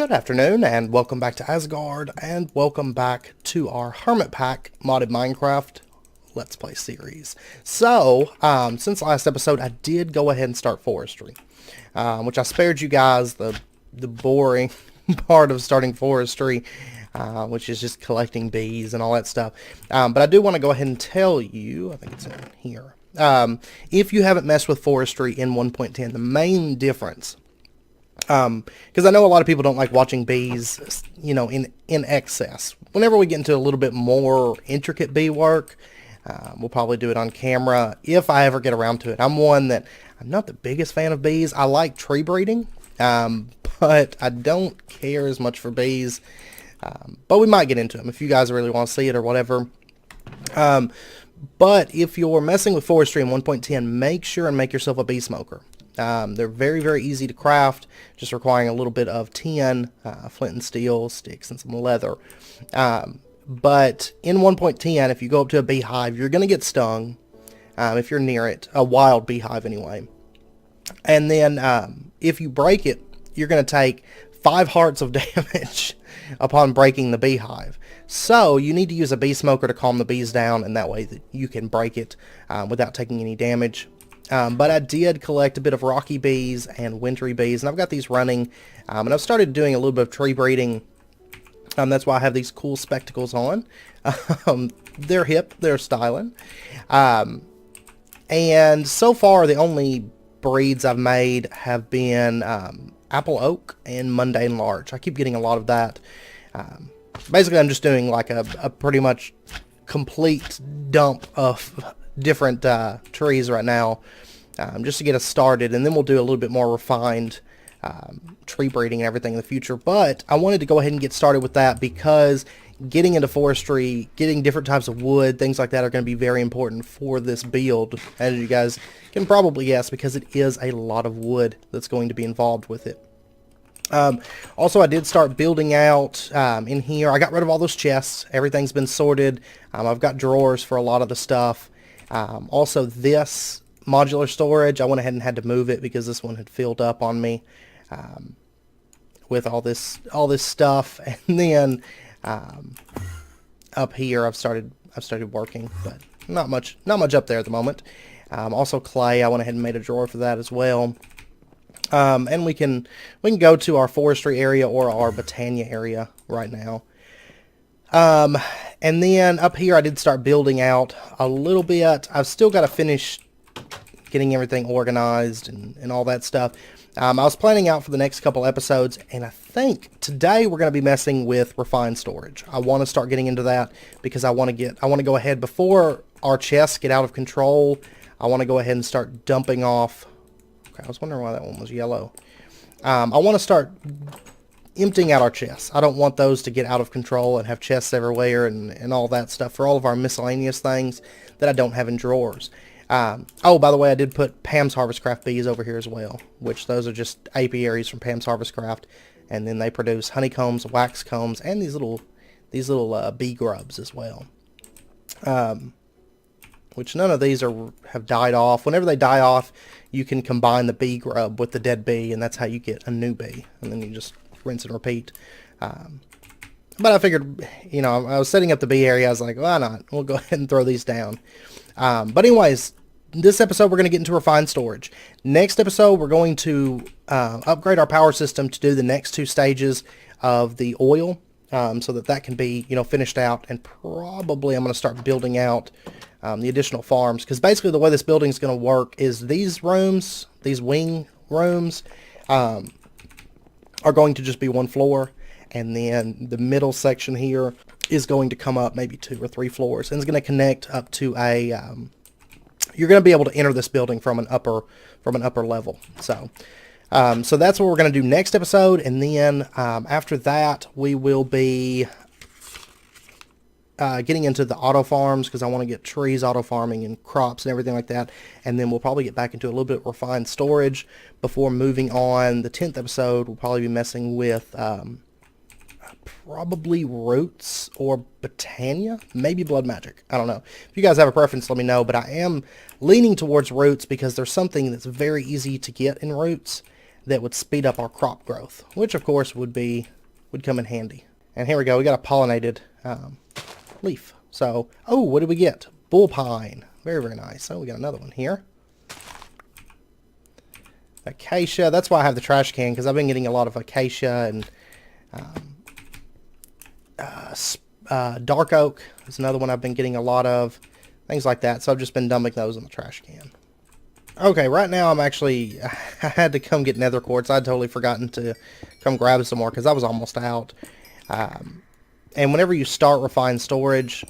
Good afternoon, and welcome back to Asgard, and welcome back to our Hermitpack modded Minecraft Let's Play series. So, since last episode, I did go ahead and start Forestry, which I spared you guys the boring part of starting Forestry, which is just collecting bees and all that stuff. But I do want to go ahead and tell you, I think it's in here, if you haven't messed with Forestry in 1.10, the main difference, because I know a lot of people don't like watching bees, you know, in excess. Whenever we get into a little bit more intricate bee work, we'll probably do it on camera if I ever get around to it. I'm not the biggest fan of bees. I like tree breeding, but I don't care as much for bees. But we might get into them if you guys really want to see it or whatever. But if you're messing with Forestry in 1.10, make sure and make yourself a bee smoker. They're very, very easy to craft, just requiring a little bit of tin, flint and steel, sticks, and some leather. But in 1.10, if you go up to a beehive, you're going to get stung if you're near it, a wild beehive anyway. And then if you break it, you're going to take 5 hearts of damage upon breaking the beehive. So you need to use a bee smoker to calm the bees down, and that way that you can break it without taking any damage. But I did collect a bit of rocky bees and wintry bees, and I've got these running, and I've started doing a little bit of tree breeding. That's why I have these cool spectacles on. They're hip, they're styling. And so far, the only breeds I've made have been apple oak and mundane larch. I keep getting a lot of that. Basically, I'm just doing like a pretty much complete dump of different trees right now, just to get us started, and then we'll do a little bit more refined tree breeding and everything in the future. But I wanted to go ahead and get started with that because getting into forestry, getting different types of wood, things like that are going to be very important for this build, as you guys can probably guess, because it is a lot of wood that's going to be involved with it. Also, I did start building out in here. I got rid of all those chests. Everything's been sorted. I've got drawers for a lot of the stuff. Also, this modular storage, I went ahead and had to move it because this one had filled up on me with all this stuff. And then up here, I've started working, but not much up there at the moment. Also, clay, I went ahead and made a drawer for that as well. And we can go to our forestry area or our Botania area right now. And then up here I did start building out a little bit. I've still got to finish getting everything organized and all that stuff. I was planning out for the next couple episodes, and I think today we're going to be messing with refined storage. I want to start getting into that because I want to go ahead before our chests get out of control. I want to go ahead and start dumping off. Okay, I was wondering why that one was yellow. I want to start emptying out our chests. I don't want those to get out of control and have chests everywhere and all that stuff for all of our miscellaneous things that I don't have in drawers. Oh, by the way, I did put Pam's Harvest Craft bees over here as well, which those are just apiaries from Pam's Harvest Craft, and then they produce honeycombs, wax combs, and these little bee grubs as well. Which none of these have died off. Whenever they die off, you can combine the bee grub with the dead bee, and that's how you get a new bee, and then you just rinse and repeat. But I figured, you know, I was setting up the bee area. I was like, why not? We'll go ahead and throw these down. But anyways, this episode we're going to get into refined storage. Next episode we're going to upgrade our power system to do the next 2 stages of the oil, so that can be, you know, finished out. And probably I'm going to start building out the additional farms, because basically the way this building is going to work is these rooms, these wing rooms, are going to just be 1 floor, and then the middle section here is going to come up maybe 2 or 3 floors, and it's going to connect up to a you're going to be able to enter this building from an upper level. So so that's what we're going to do next episode, and then after that we will be getting into the auto farms, because I want to get trees auto farming and crops and everything like that. And then we'll probably get back into a little bit of refined storage before moving on. The 10th episode we'll probably be messing with probably roots or Botania, maybe blood magic. I don't know. If you guys have a preference, let me know. But I am leaning towards roots because there's something that's very easy to get in roots. that would speed up our crop growth, which of course would come in handy. And here we go, we got a pollinated leaf. So, oh, what did we get? Bull pine. Very, very nice. So we got another one here. Acacia. That's why I have the trash can, because I've been getting a lot of acacia, and dark oak is another one I've been getting a lot of. Things like that. So I've just been dumping those in the trash can. Okay, right now I had to come get nether quartz. I'd totally forgotten to come grab some more because I was almost out. And whenever you start refined storage,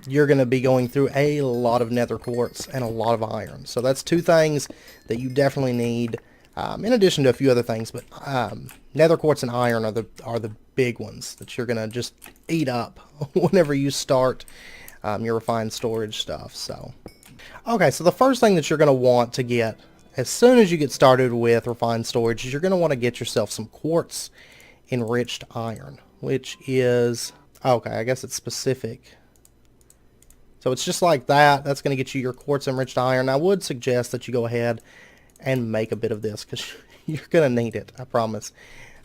you're going to be going through a lot of nether quartz and a lot of iron. So that's two things that you definitely need, in addition to a few other things. But nether quartz and iron are the big ones that you're going to just eat up whenever you start your refined storage stuff. So, okay, so the first thing that you're going to want to get as soon as you get started with refined storage is you're going to want to get yourself some quartz enriched iron, which is, okay, I guess it's specific. So it's just like that. That's going to get you your quartz enriched iron. I would suggest that you go ahead and make a bit of this because you're going to need it, I promise.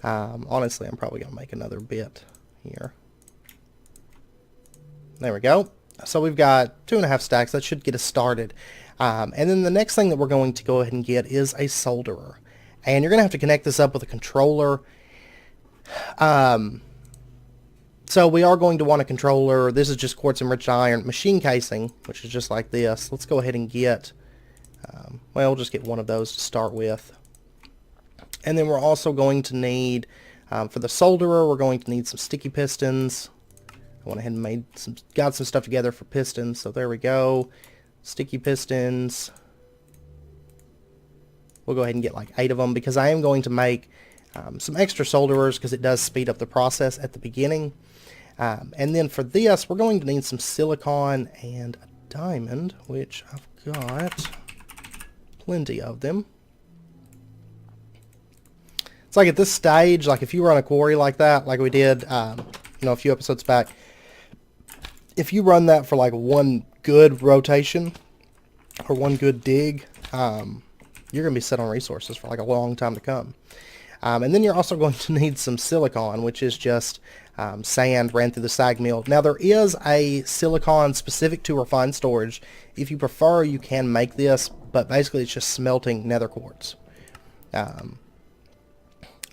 Honestly, I'm probably going to make another bit here. There we go. So we've got 2.5 stacks. That should get us started. And then the next thing that we're going to go ahead and get is a solderer. And you're going to have to connect this up with a controller. So we are going to want a controller. This is just quartz enriched iron machine casing, which is just like this. Let's go ahead and get, well, we'll just get one of those to start with. And then we're also going to need, for the solderer, we're going to need some sticky pistons. I went ahead and got some stuff together for pistons. So there we go. Sticky pistons. We'll go ahead and get like 8 of them because I am going to make some extra solderers because it does speed up the process at the beginning. And then for this, we're going to need some silicon and a diamond, which I've got plenty of them. It's like at this stage, like if you run a quarry like that, like we did, a few episodes back, if you run that for like one good rotation or one good dig, you're going to be set on resources for like a long time to come. And then you're also going to need some silicon, which is just sand ran through the sag mill. Now there is a silicon specific to refined storage. If you prefer, you can make this, but basically it's just smelting nether quartz.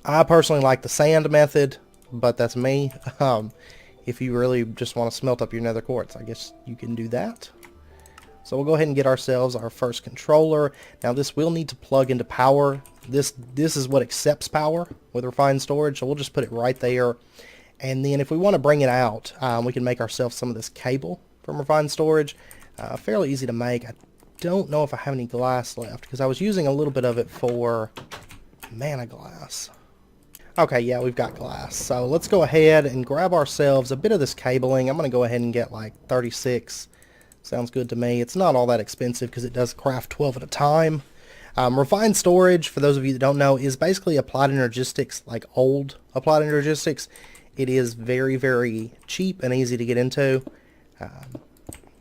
I personally like the sand method, but that's me. If you really just want to smelt up your nether quartz, I guess you can do that. So we'll go ahead and get ourselves our first controller. Now this will need to plug into power. This is what accepts power with refined storage, so we'll just put it right there. And then if we want to bring it out, we can make ourselves some of this cable from refined storage. Fairly easy to make. I don't know if I have any glass left because I was using a little bit of it for mana glass. Okay, yeah, we've got glass. So let's go ahead and grab ourselves a bit of this cabling. I'm going to go ahead and get like 36. Sounds good to me. It's not all that expensive because it does craft 12 at a time. Refined storage, for those of you that don't know, is basically applied energistics, like old applied energistics. It is very, very cheap and easy to get into.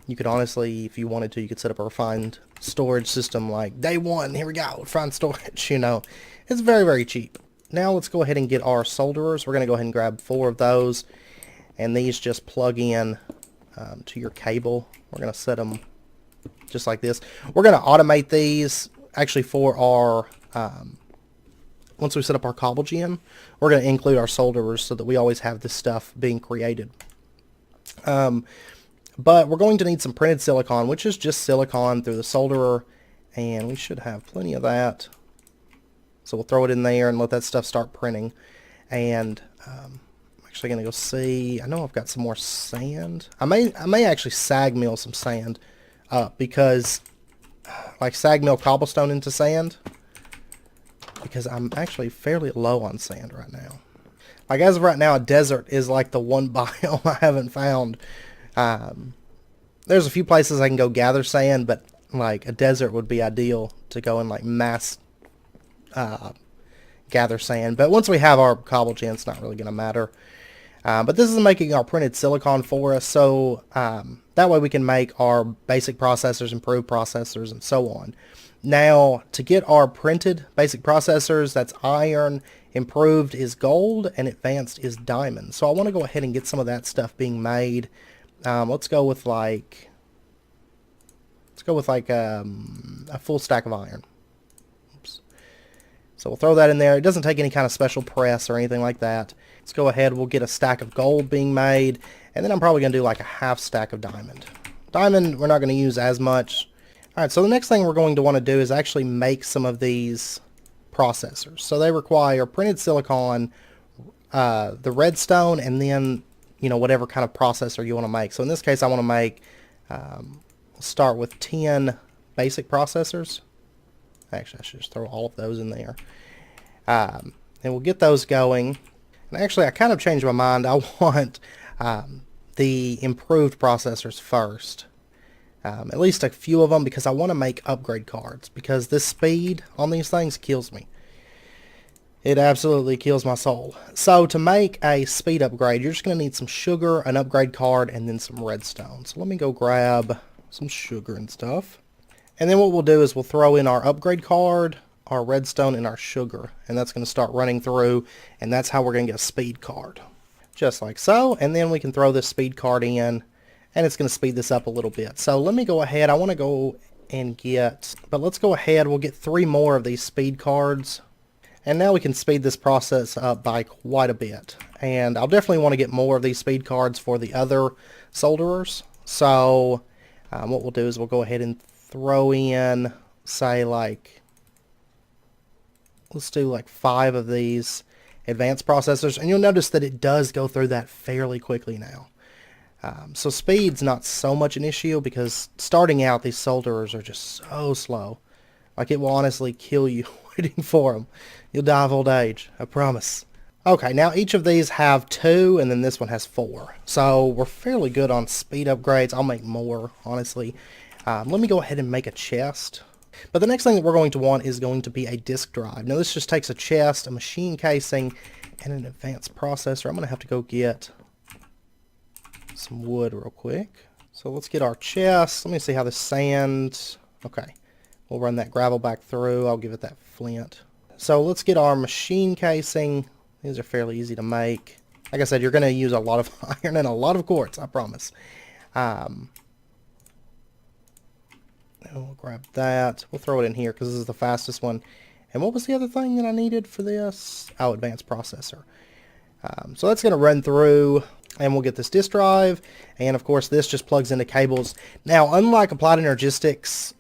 You could honestly, if you wanted to, you could set up a refined storage system like day one. Here we go, refined storage, It's very, very cheap. Now let's go ahead and get our solderers. We're going to go ahead and grab 4 of those. And these just plug in to your cable. We're going to set them just like this. We're going to automate these actually for our, once we set up our cobble gen, we're going to include our solderers so that we always have this stuff being created. But we're going to need some printed silicon, which is just silicon through the solderer, and we should have plenty of that. So we'll throw it in there and let that stuff start printing. And I'm actually going to go see, I know I've got some more sand. I may actually sag mill some sand up because, like sag mill cobblestone into sand, because I'm actually fairly low on sand right now. Like as of right now, a desert is like the one biome I haven't found. There's a few places I can go gather sand, but like a desert would be ideal to go and like mass gather sand. But once we have our cobble gen, it's not really going to matter. But this is making our printed silicon for us. So That way we can make our basic processors, improved processors, and so on. Now, to get our printed basic processors, that's iron, improved is gold, and advanced is diamond. So I want to go ahead and get some of that stuff being made. Let's go with like a full stack of iron. Oops. So we'll throw that in there. It doesn't take any kind of special press or anything like that. Let's go ahead. We'll get a stack of gold being made, and then I'm probably going to do like a half stack of diamond. Diamond we're not going to use as much. Alright, so the next thing we're going to want to do is actually make some of these processors. So they require printed silicon, the redstone, and then, you know, whatever kind of processor you want to make. So in this case I want to make, start with 10 basic processors. Actually, I should just throw all of those in there. And we'll get those going. And actually, I kind of changed my mind. I want the improved processors first. At least a few of them, because I want to make upgrade cards. Because this speed on these things kills me. It absolutely kills my soul. So to make a speed upgrade, you're just going to need some sugar, an upgrade card, and then some redstone. So let me go grab some sugar and stuff. And then what we'll do is we'll throw in our upgrade card, our redstone, and our sugar. And that's going to start running through, and that's how we're going to get a speed card. Just like so. And then we can throw this speed card in, and it's going to speed this up a little bit. So let me go ahead. I want to go and get, but let's go ahead. We'll get 3 more of these speed cards. And now we can speed this process up by quite a bit. And I'll definitely want to get more of these speed cards for the other solderers. So what we'll do is we'll go ahead and throw in, say, like, let's do like 5 of these advanced processors. And you'll notice that it does go through that fairly quickly now. So speed's not so much an issue, because starting out these solderers are just so slow. Like, it will honestly kill you waiting for them. You'll die of old age, I promise. Okay, now each of these have 2, and then this one has 4. So we're fairly good on speed upgrades. I'll make more, honestly. Let me go ahead and make a chest. But the next thing that we're going to want is going to be a disk drive. Now this just takes a chest, a machine casing, and an advanced processor. I'm going to have to go get some wood real quick. So let's get our chest. Let me see how this sand. Okay, we'll run that gravel back through. I'll give it that flint. So let's get our machine casing. These are fairly easy to make. Like I said, you're going to use a lot of iron and a lot of quartz, I promise. We'll grab that. We'll throw it in here because this is the fastest one. And what was the other thing that I needed for this? Oh, advanced processor. So that's going to run through, and we'll get this disk drive. And of course, this just plugs into cables. Now, unlike Applied Energistics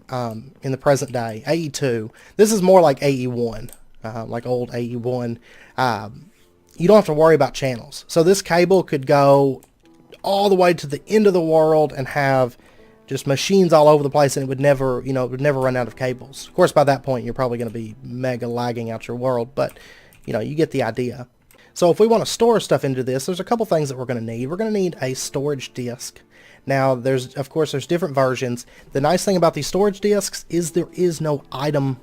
in the present day, AE2, this is more like AE1, like old AE1. You don't have to worry about channels. So this cable could go all the way to the end of the world and have just machines all over the place, and it would never, you know, it would never run out of cables. Of course, by that point, you're probably going to be mega lagging out your world, but, you know, you get the idea. So if we want to store stuff into this, there's a couple things that we're going to need. We're going to need a storage disk. Now, of course, there's different versions. The nice thing about these storage disks is there is no item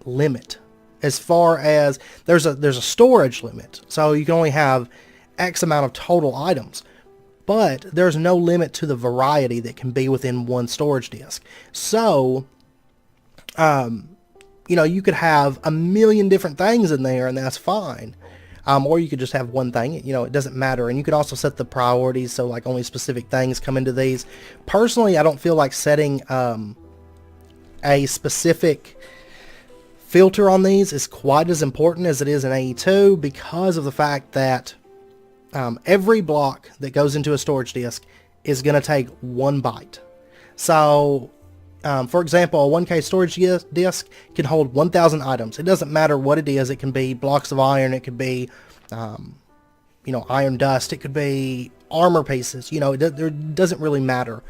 limit. As far as there's a storage limit, so you can only have X amount of total items. But there's no limit to the variety that can be within one storage disk. So, you know, you could have a million different things in there, and that's fine. Or you could just have one thing. You know, it doesn't matter. And you could also set the priorities, so like only specific things come into these. Personally, I don't feel like setting a specific filter on these is quite as important as it is in AE2, because of the fact that every block that goes into a storage disk is going to take 1 byte. So, for example, a 1K storage disk can hold 1,000 items. It doesn't matter what it is. It can be blocks of iron. It could be, you know, iron dust. It could be armor pieces. You know, it doesn't really matter.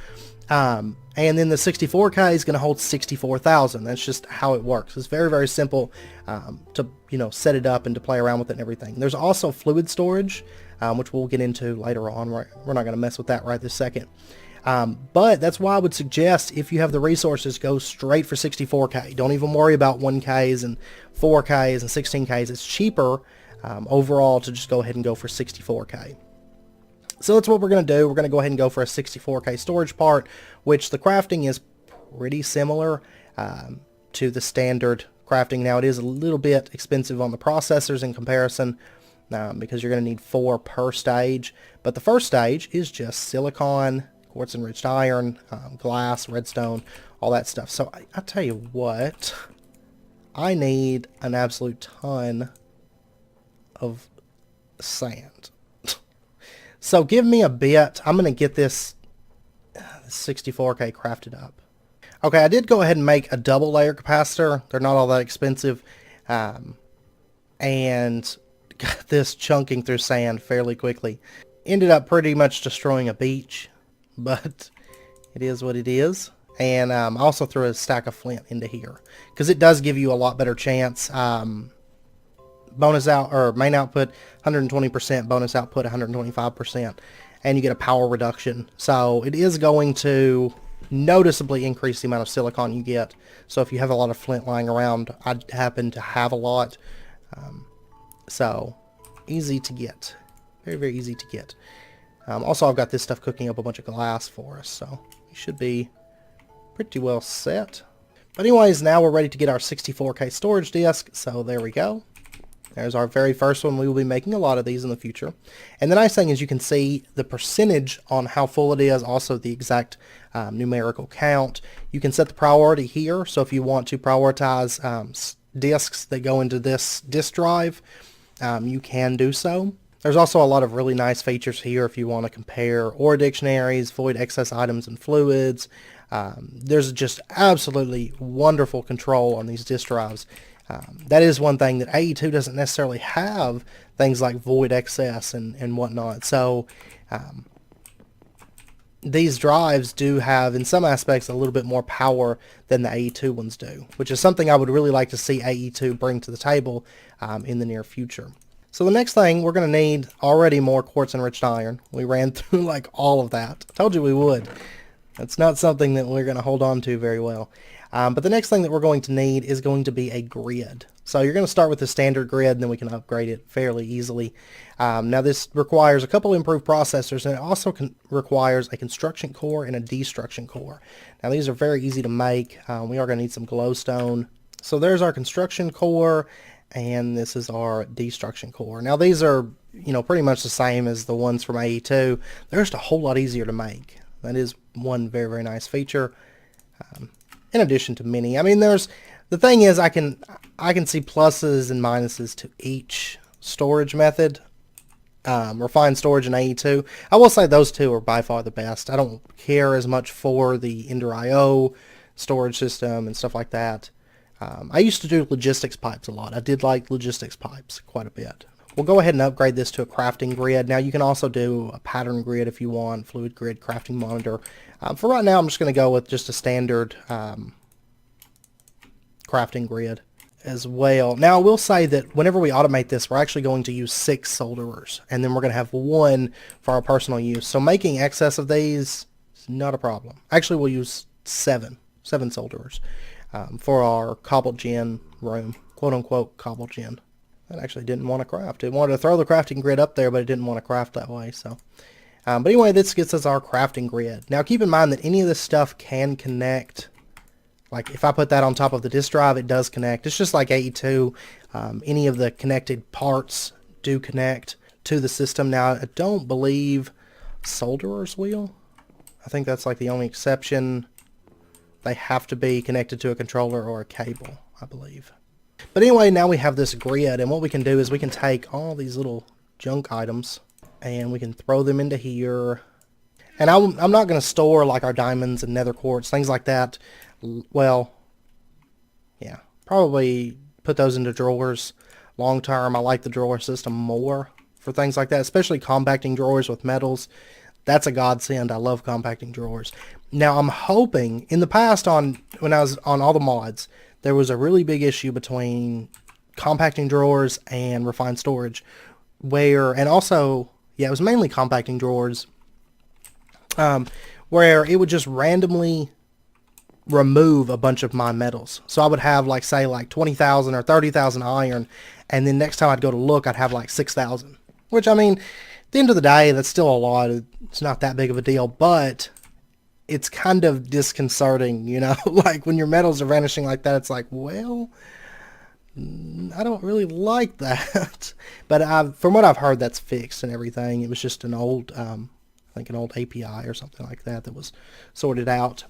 And then the 64K is going to hold 64,000. That's just how it works. It's very, very simple to, you know, set it up and to play around with it and everything. There's also fluid storage, which we'll get into later on. We're not going to mess with that right this second. But that's why I would suggest, if you have the resources, go straight for 64K. Don't even worry about 1Ks and 4Ks and 16Ks. It's cheaper overall to just go ahead and go for 64K. So that's what we're going to do. We're going to go ahead and go for a 64K storage part, which the crafting is pretty similar to the standard crafting. Now, it is a little bit expensive on the processors in comparison because you're going to need 4 per stage. But the first stage is just silicon, quartz enriched iron, glass, redstone, all that stuff. So I tell you what, I need an absolute ton of sand. So give me a bit. I'm going to get this 64K crafted up. Okay, I did go ahead and make a double layer capacitor. They're not all that expensive. And got this chunking through sand fairly quickly. Ended up pretty much destroying a beach, but it is what it is. And I also threw a stack of flint into here because it does give you a lot better chance. Bonus out or main output 120%, bonus output 125%, and you get a power reduction. So it is going to noticeably increase the amount of silicon you get. So if you have a lot of flint lying around, I happen to have a lot. So easy to get, very, very easy to get. Also, I've got this stuff cooking up a bunch of glass for us, so we should be pretty well set. But anyways, now we're ready to get our 64K storage disk. So there we go. There's our very first one. We will be making a lot of these in the future. And the nice thing is you can see the percentage on how full it is, also the exact numerical count. You can set the priority here. So if you want to prioritize disks that go into this disk drive, you can do so. There's also a lot of really nice features here if you want to compare ore dictionaries, void excess items and fluids. There's just absolutely wonderful control on these disk drives. That is one thing that AE2 doesn't necessarily have, things like void excess and whatnot. So these drives do have, in some aspects, a little bit more power than the AE2 ones do, which is something I would really like to see AE2 bring to the table in the near future. So the next thing, we're going to need already more quartz enriched iron. We ran through like all of that. I told you we would. That's not something that we're going to hold on to very well. But the next thing that we're going to need is going to be a grid. So you're going to start with the standard grid, and then we can upgrade it fairly easily. Now this requires a couple improved processors, and it also requires a construction core and a destruction core. Now these are very easy to make. We are going to need some glowstone. So there's our construction core, and this is our destruction core. Now these are, pretty much the same as the ones from AE2. They're just a whole lot easier to make. That is one very, very nice feature. In addition to many, the thing is I can see pluses and minuses to each storage method. Refined storage and AE2. I will say those two are by far the best. I don't care as much for the Ender IO storage system and stuff like that. I used to do logistics pipes a lot. I did like logistics pipes quite a bit. We'll go ahead and upgrade this to a crafting grid. Now you can also do a pattern grid if you want, fluid grid, crafting monitor. For right now, I'm just going to go with just a standard crafting grid as well. Now I will say that whenever we automate this, we're actually going to use 6 solderers, and then we're going to have 1 for our personal use. So making excess of these is not a problem. Actually, we'll use 7 solderers for our cobbled gen room, quote unquote cobbled gen. It actually didn't want to craft. It wanted to throw the crafting grid up there, but it didn't want to craft that way. So, but anyway, this gets us our crafting grid. Now keep in mind that any of this stuff can connect. Like if I put that on top of the disk drive, it does connect. It's just like AE2. Any of the connected parts do connect to the system. Now I don't believe solderers will. I think that's like the only exception. They have to be connected to a controller or a cable, I believe. But anyway, now we have this grid, and what we can do is we can take all these little junk items and we can throw them into here. And I'm not going to store like our diamonds and nether quartz, things like that. Well, yeah, probably put those into drawers long term. I like the drawer system more for things like that, especially compacting drawers with metals. That's a godsend. I love compacting drawers. Now I'm hoping, in the past when I was on all the mods, there was a really big issue between compacting drawers and refined storage, and also, yeah, it was mainly compacting drawers, where it would just randomly remove a bunch of my metals. So I would have like 20,000 or 30,000 iron, and then next time I'd go to look, I'd have like 6,000, which the end of the day, that's still a lot. It's not that big of a deal, but it's kind of disconcerting, you know, like when your metals are vanishing like that, it's like, well, I don't really like that. But from what I've heard, that's fixed and everything. It was just an old, I think an old API or something like that that was sorted out.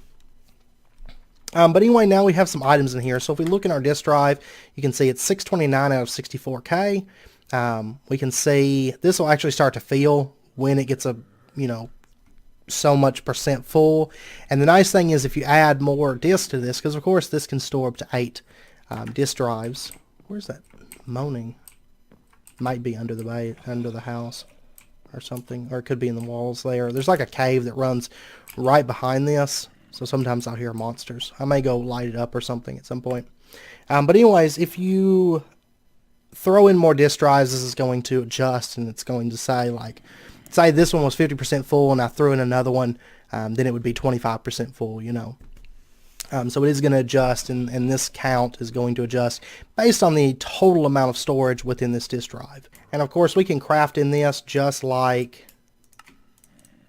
But anyway, now we have some items in here. So if we look in our disk drive, you can see it's 629 out of 64K. We can see this will actually start to fill when it gets so much percent full. And the nice thing is if you add more disks to this, because of course this can store up to 8 disk drives. Where's that moaning? Might be under the house or something, or it could be in the walls there. There's like a cave that runs right behind this, so sometimes I'll hear monsters. I may go light it up or something at some point. But anyways, if you throw in more disk drives, this is going to adjust, and it's going to say, like, say this one was 50% full and I threw in another one, then it would be 25% full, you know. So it is going to adjust, and this count is going to adjust based on the total amount of storage within this disk drive. And of course we can craft in this just like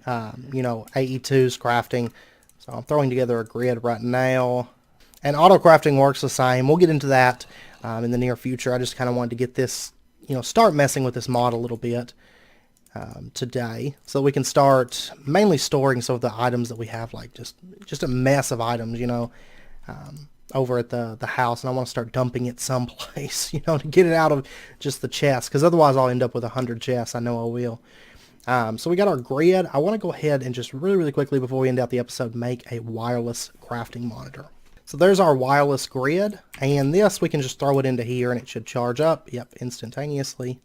AE2's crafting. So I'm throwing together a grid right now, and auto crafting works the same. We'll get into that in the near future. I just kind of wanted to get this, start messing with this mod a little bit today, so we can start mainly storing some of the items that we have, like just a mess of items, over at the house, and I want to start dumping it someplace, to get it out of just the chest, because otherwise I'll end up with 100 chests. I know I will. So we got our grid. I want to go ahead and just really quickly before we end out the episode make a wireless crafting monitor. So there's our wireless grid, and this we can just throw it into here and it should charge up, yep, instantaneously.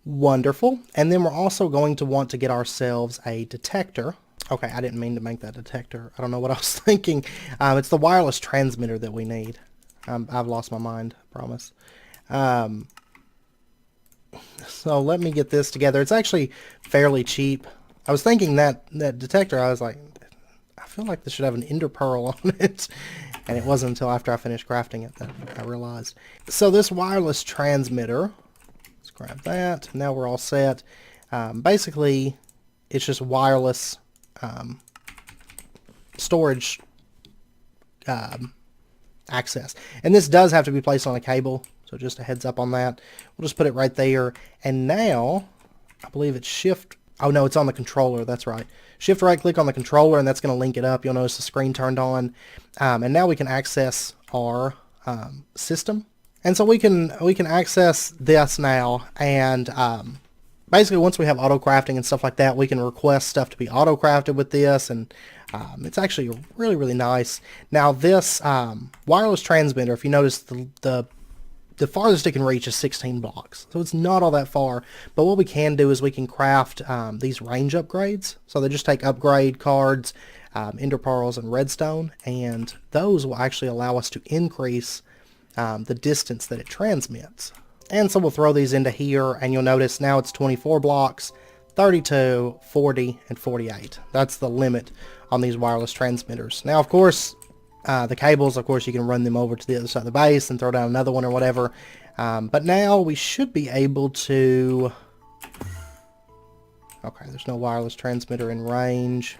Wonderful. And then we're also going to want to get ourselves a detector. Okay, I didn't mean to make that detector. I don't know what I was thinking. It's the wireless transmitter that we need. I've lost my mind, I promise. So let me get this together. It's actually fairly cheap. I was thinking that detector, I was like, I feel like this should have an ender pearl on it. And it wasn't until after I finished crafting it that I realized. So this wireless transmitter, let's grab that. Now we're all set. Basically, it's just wireless storage access. And this does have to be placed on a cable, so just a heads up on that. We'll just put it right there. And now, I believe it's shift. Oh no, it's on the controller. That's right. Shift right click on the controller, and that's going to link it up. You'll notice the screen turned on. And now we can access our system. And so we can access this now, and basically once we have auto crafting and stuff like that, we can request stuff to be auto crafted with this, and it's actually really nice. Now this wireless transmitter, if you notice, the farthest it can reach is 16 blocks, so it's not all that far. But what we can do is we can craft these range upgrades. So they just take upgrade cards, ender pearls, and redstone, and those will actually allow us to increase the distance that it transmits. And so we'll throw these into here, and you'll notice now it's 24 blocks, 32, 40, and 48. That's the limit on these wireless transmitters. Now, of course, the cables, of course, you can run them over to the other side of the base and throw down another one or whatever. But now we should be able to... Okay, there's no wireless transmitter in range.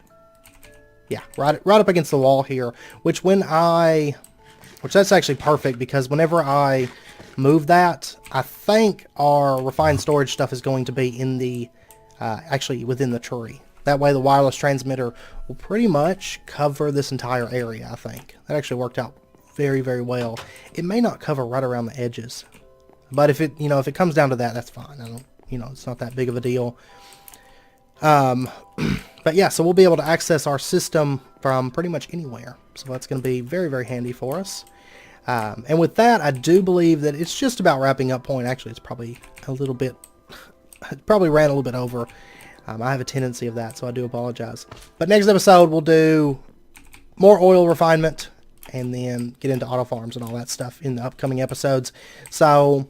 Yeah, right up against the wall here, which that's actually perfect, because whenever I move that, I think our refined storage stuff is going to be in the, actually within the tree. That way the wireless transmitter will pretty much cover this entire area, I think. That actually worked out very well. It may not cover right around the edges, but if it comes down to that, that's fine. I don't, it's not that big of a deal. But yeah, so we'll be able to access our system from pretty much anywhere. So that's going to be very handy for us. And with that, I do believe that it's just about wrapping up point. Actually, it's probably a little bit, it probably ran a little bit over. I have a tendency of that, so I do apologize. But next episode, we'll do more oil refinement, and then get into auto farms and all that stuff in the upcoming episodes. So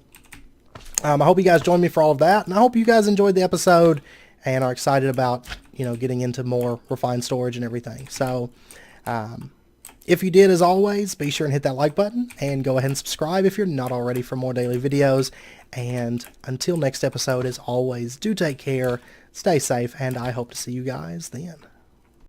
I hope you guys join me for all of that, and I hope you guys enjoyed the episode and are excited about, getting into more refined storage and everything. So If you did, as always, be sure and hit that like button and go ahead and subscribe if you're not already for more daily videos. And until next episode, as always, do take care, stay safe, and I hope to see you guys then.